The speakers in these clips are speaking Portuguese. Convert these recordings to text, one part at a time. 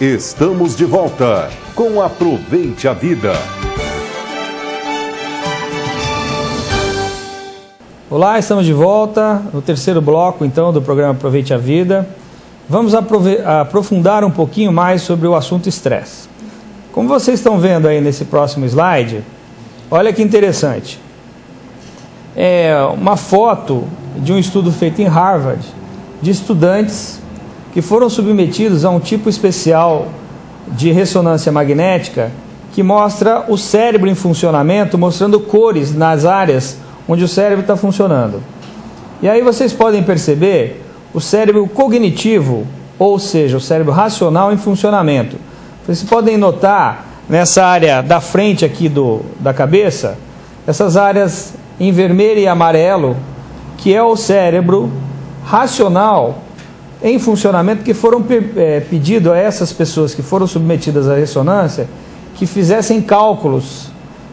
Estamos de volta com Aproveite a Vida. Olá, estamos de volta no terceiro bloco, então, do programa Aproveite a Vida. Vamos aprofundar um pouquinho mais sobre o assunto estresse. Como vocês estão vendo aí nesse próximo slide, olha que interessante. É uma foto de um estudo feito em Harvard, de estudantes que foram submetidos a um tipo especial de ressonância magnética que mostra o cérebro em funcionamento, mostrando cores nas áreas onde o cérebro está funcionando. E aí vocês podem perceber o cérebro cognitivo, ou seja, o cérebro racional em funcionamento. Vocês podem notar nessa área da frente aqui da cabeça, essas áreas em vermelho e amarelo, que é o cérebro racional em funcionamento, que foram pedido a essas pessoas que foram submetidas à ressonância que fizessem cálculos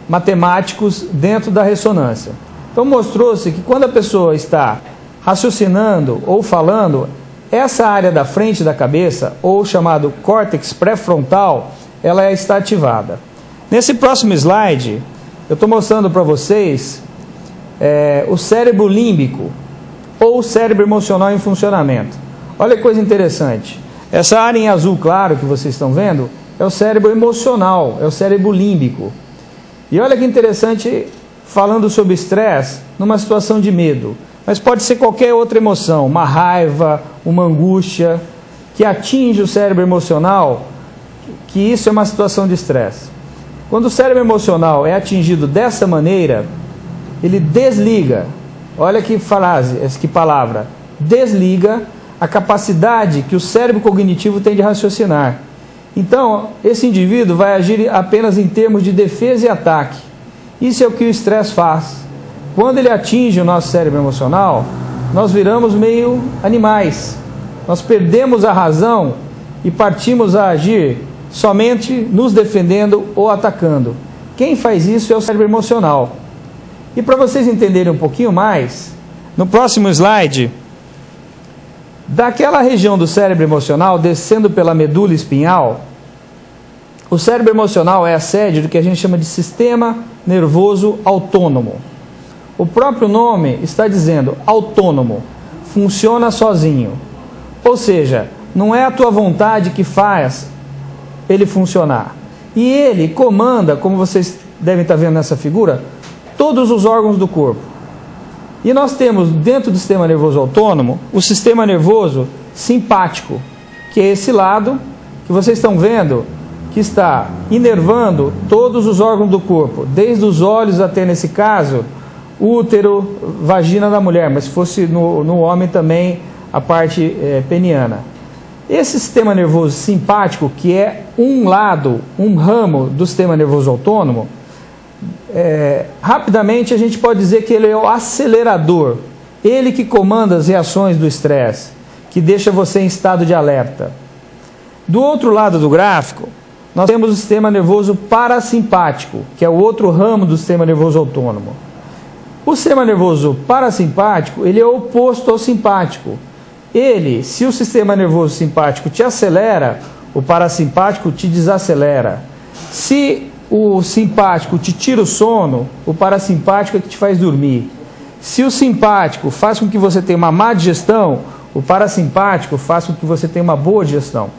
matemáticos dentro da ressonância. Então mostrou-se que quando a pessoa está raciocinando ou falando, essa área da frente da cabeça, ou chamado córtex pré-frontal, ela está ativada. Nesse próximo slide, eu estou mostrando para vocês o cérebro límbico, ou cérebro emocional em funcionamento. Olha que coisa interessante. Essa área em azul claro que vocês estão vendo é o cérebro emocional, é o cérebro límbico. E olha que interessante, falando sobre estresse numa situação de medo. Mas pode ser qualquer outra emoção, uma raiva, uma angústia, que atinge o cérebro emocional, que isso é uma situação de estresse. Quando o cérebro emocional é atingido dessa maneira, ele desliga, olha que frase, que palavra, desliga a capacidade que o cérebro cognitivo tem de raciocinar. Então, esse indivíduo vai agir apenas em termos de defesa e ataque. Isso é o que o estresse faz. Quando ele atinge o nosso cérebro emocional, nós viramos meio animais. Nós perdemos a razão e partimos a agir somente nos defendendo ou atacando. Quem faz isso é o cérebro emocional. E para vocês entenderem um pouquinho mais, no próximo slide, daquela região do cérebro emocional, descendo pela medula espinhal, o cérebro emocional é a sede do que a gente chama de sistema nervoso autônomo. O próprio nome está dizendo autônomo, funciona sozinho. Ou seja, não é a tua vontade que faz ele funcionar. E ele comanda, como vocês devem estar vendo nessa figura, todos os órgãos do corpo. E nós temos dentro do sistema nervoso autônomo o sistema nervoso simpático, que é esse lado que vocês estão vendo, que está inervando todos os órgãos do corpo, desde os olhos até, nesse caso, útero, vagina da mulher, mas se fosse no homem também a parte peniana. Esse sistema nervoso simpático, que é um lado, um ramo do sistema nervoso autônomo, rapidamente a gente pode dizer que ele é o acelerador, ele que comanda as reações do estresse, que deixa você em estado de alerta. Do outro lado do gráfico, nós temos o sistema nervoso parasimpático, que é o outro ramo do sistema nervoso autônomo. O sistema nervoso parasimpático, ele é oposto ao simpático. Ele, se o sistema nervoso simpático te acelera, o parasimpático te desacelera. Se o simpático te tira o sono, o parasimpático é que te faz dormir. Se o simpático faz com que você tenha uma má digestão, o parasimpático faz com que você tenha uma boa digestão.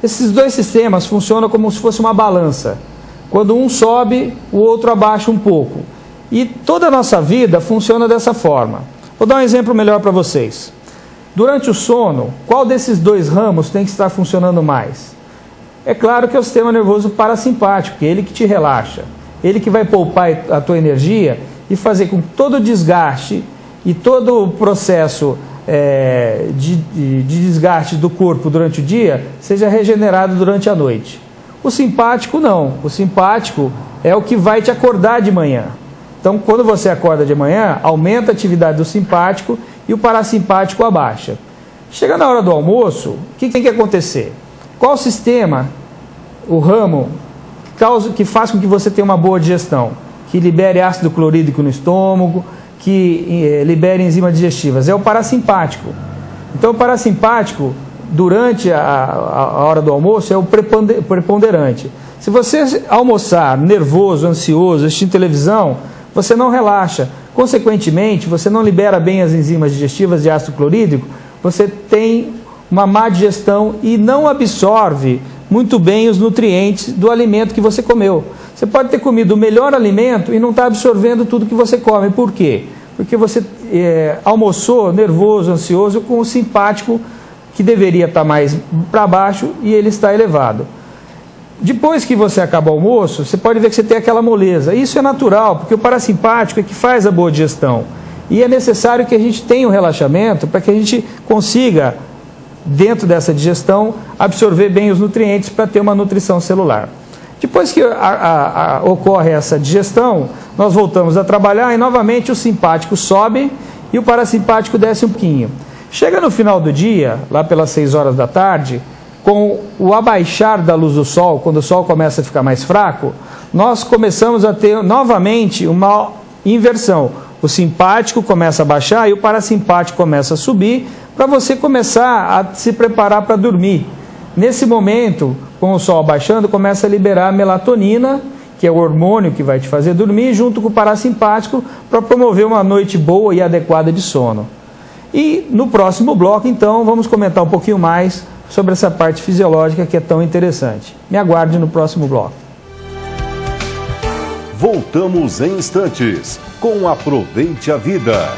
Esses dois sistemas funcionam como se fosse uma balança. Quando um sobe, o outro abaixa um pouco. E toda a nossa vida funciona dessa forma. Vou dar um exemplo melhor para vocês. Durante o sono, qual desses dois ramos tem que estar funcionando mais? É claro que é o sistema nervoso parasimpático, que é ele que te relaxa. Ele que vai poupar a tua energia e fazer com que todo o desgaste e todo o processo de desgaste do corpo durante o dia seja regenerado durante a noite. O simpático não. O simpático é o que vai te acordar de manhã. Então, quando você acorda de manhã, aumenta a atividade do simpático e o parasimpático abaixa. Chega na hora do almoço, o que tem que acontecer? Qual sistema, o ramo, que faz com que você tenha uma boa digestão? Que libere ácido clorídrico no estômago, que libere enzimas digestivas? É o parasimpático. Então o parasimpático durante a hora do almoço é o preponderante. Se você almoçar nervoso, ansioso, assistindo televisão, você não relaxa. Consequentemente, você não libera bem as enzimas digestivas de ácido clorídrico, você tem uma má digestão e não absorve muito bem os nutrientes do alimento que você comeu. Você pode ter comido o melhor alimento e não está absorvendo tudo que você come. Por quê? Porque você almoçou nervoso, ansioso, com o simpático que deveria estar mais para baixo e ele está elevado. Depois que você acaba o almoço, você pode ver que você tem aquela moleza. Isso é natural, porque o parasimpático é que faz a boa digestão. E é necessário que a gente tenha um relaxamento para que a gente consiga, dentro dessa digestão, absorver bem os nutrientes para ter uma nutrição celular. Depois que ocorre essa digestão, nós voltamos a trabalhar e novamente o simpático sobe e o parasimpático desce um pouquinho. Chega no final do dia, lá pelas 6 horas da tarde, com o abaixar da luz do sol, quando o sol começa a ficar mais fraco, nós começamos a ter novamente uma inversão. O simpático começa a baixar e o parasimpático começa a subir, para você começar a se preparar para dormir. Nesse momento, com o sol abaixando, começa a liberar a melatonina, que é o hormônio que vai te fazer dormir, junto com o parasimpático, para promover uma noite boa e adequada de sono. E no próximo bloco, então, vamos comentar um pouquinho mais sobre essa parte fisiológica que é tão interessante. Me aguarde no próximo bloco. Voltamos em instantes com Aproveite a Vida.